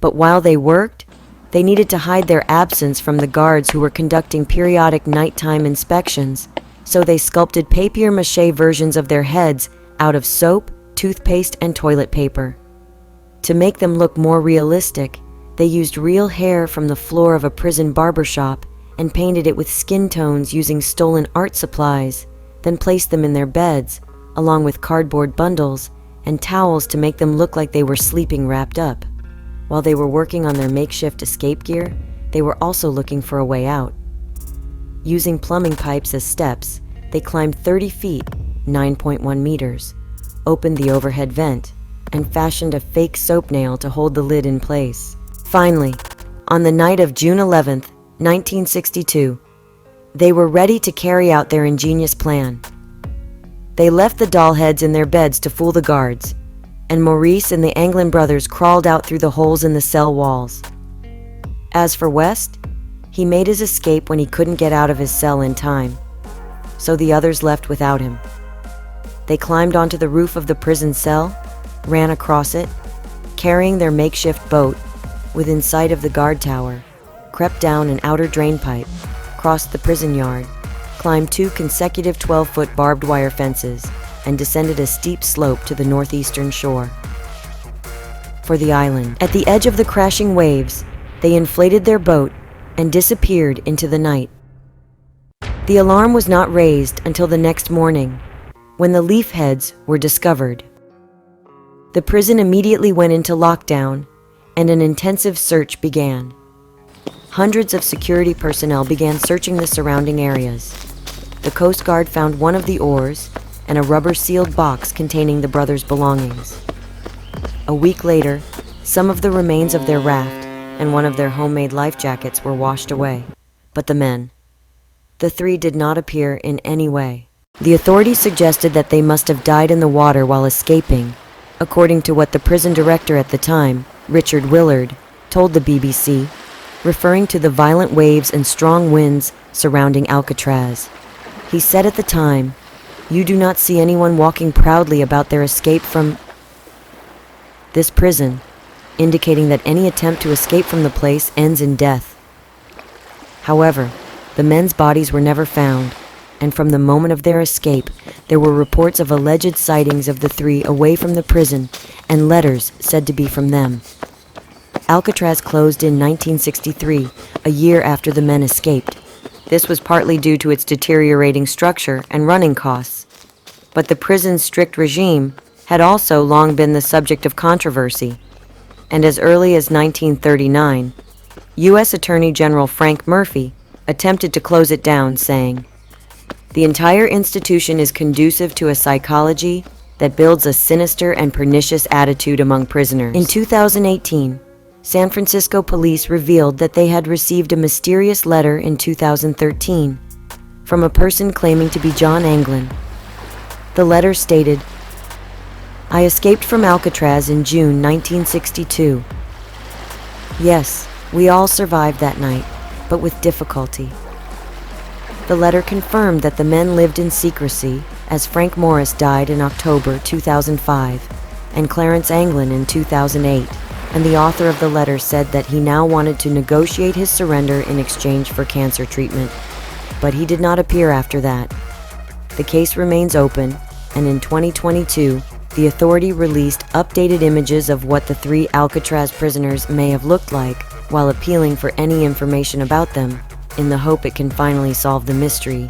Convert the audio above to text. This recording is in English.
But while they worked, they needed to hide their absence from the guards who were conducting periodic nighttime inspections, so they sculpted papier-mâché versions of their heads out of soap, toothpaste, and toilet paper. To make them look more realistic, they used real hair from the floor of a prison barbershop and painted it with skin tones using stolen art supplies, then placed them in their beds, along with cardboard bundles and towels to make them look like they were sleeping wrapped up. While they were working on their makeshift escape gear, they were also looking for a way out. Using plumbing pipes as steps, they climbed 30 feet, 9.1 meters, opened the overhead vent, and fashioned a fake soap nail to hold the lid in place. Finally, on the night of June 11, 1962, they were ready to carry out their ingenious plan. They left the doll heads in their beds to fool the guards, and Maurice and the Anglin brothers crawled out through the holes in the cell walls. As for West, he made his escape when he couldn't get out of his cell in time, so the others left without him. They climbed onto the roof of the prison cell, ran across it, carrying their makeshift boat, within sight of the guard tower, crept down an outer drain pipe, crossed the prison yard, climbed 2 consecutive 12-foot barbed wire fences, and descended a steep slope to the northeastern shore. For the island, at the edge of the crashing waves, they inflated their boat and disappeared into the night. The alarm was not raised until the next morning, when the leaf heads were discovered. The prison immediately went into lockdown, and an intensive search began. Hundreds of security personnel began searching the surrounding areas. The Coast Guard found one of the oars and a rubber-sealed box containing the brothers' belongings. A week later, some of the remains of their raft and one of their homemade life jackets were washed away. But the 3 did not appear in any way. The authorities suggested that they must have died in the water while escaping, according to what the prison director at the time, Richard Willard, told the BBC, referring to the violent waves and strong winds surrounding Alcatraz. He said at the time, "You do not see anyone walking proudly about their escape from this prison," indicating that any attempt to escape from the place ends in death. However, the men's bodies were never found, and from the moment of their escape, there were reports of alleged sightings of the 3 away from the prison and letters said to be from them. Alcatraz closed in 1963, a year after the men escaped. This was partly due to its deteriorating structure and running costs. But the prison's strict regime had also long been the subject of controversy, and as early as 1939, U.S. Attorney General Frank Murphy attempted to close it down, saying, "The entire institution is conducive to a psychology that builds a sinister and pernicious attitude among prisoners." In 2018, San Francisco police revealed that they had received a mysterious letter in 2013 from a person claiming to be John Anglin. The letter stated, "I escaped from Alcatraz in June 1962. Yes, we all survived that night, but with difficulty." The letter confirmed that the men lived in secrecy, as Frank Morris died in October 2005 and Clarence Anglin in 2008, and the author of the letter said that he now wanted to negotiate his surrender in exchange for cancer treatment, but he did not appear after that. The case remains open, and in 2022, the authority released updated images of what the 3 Alcatraz prisoners may have looked like, while appealing for any information about them, in the hope it can finally solve the mystery.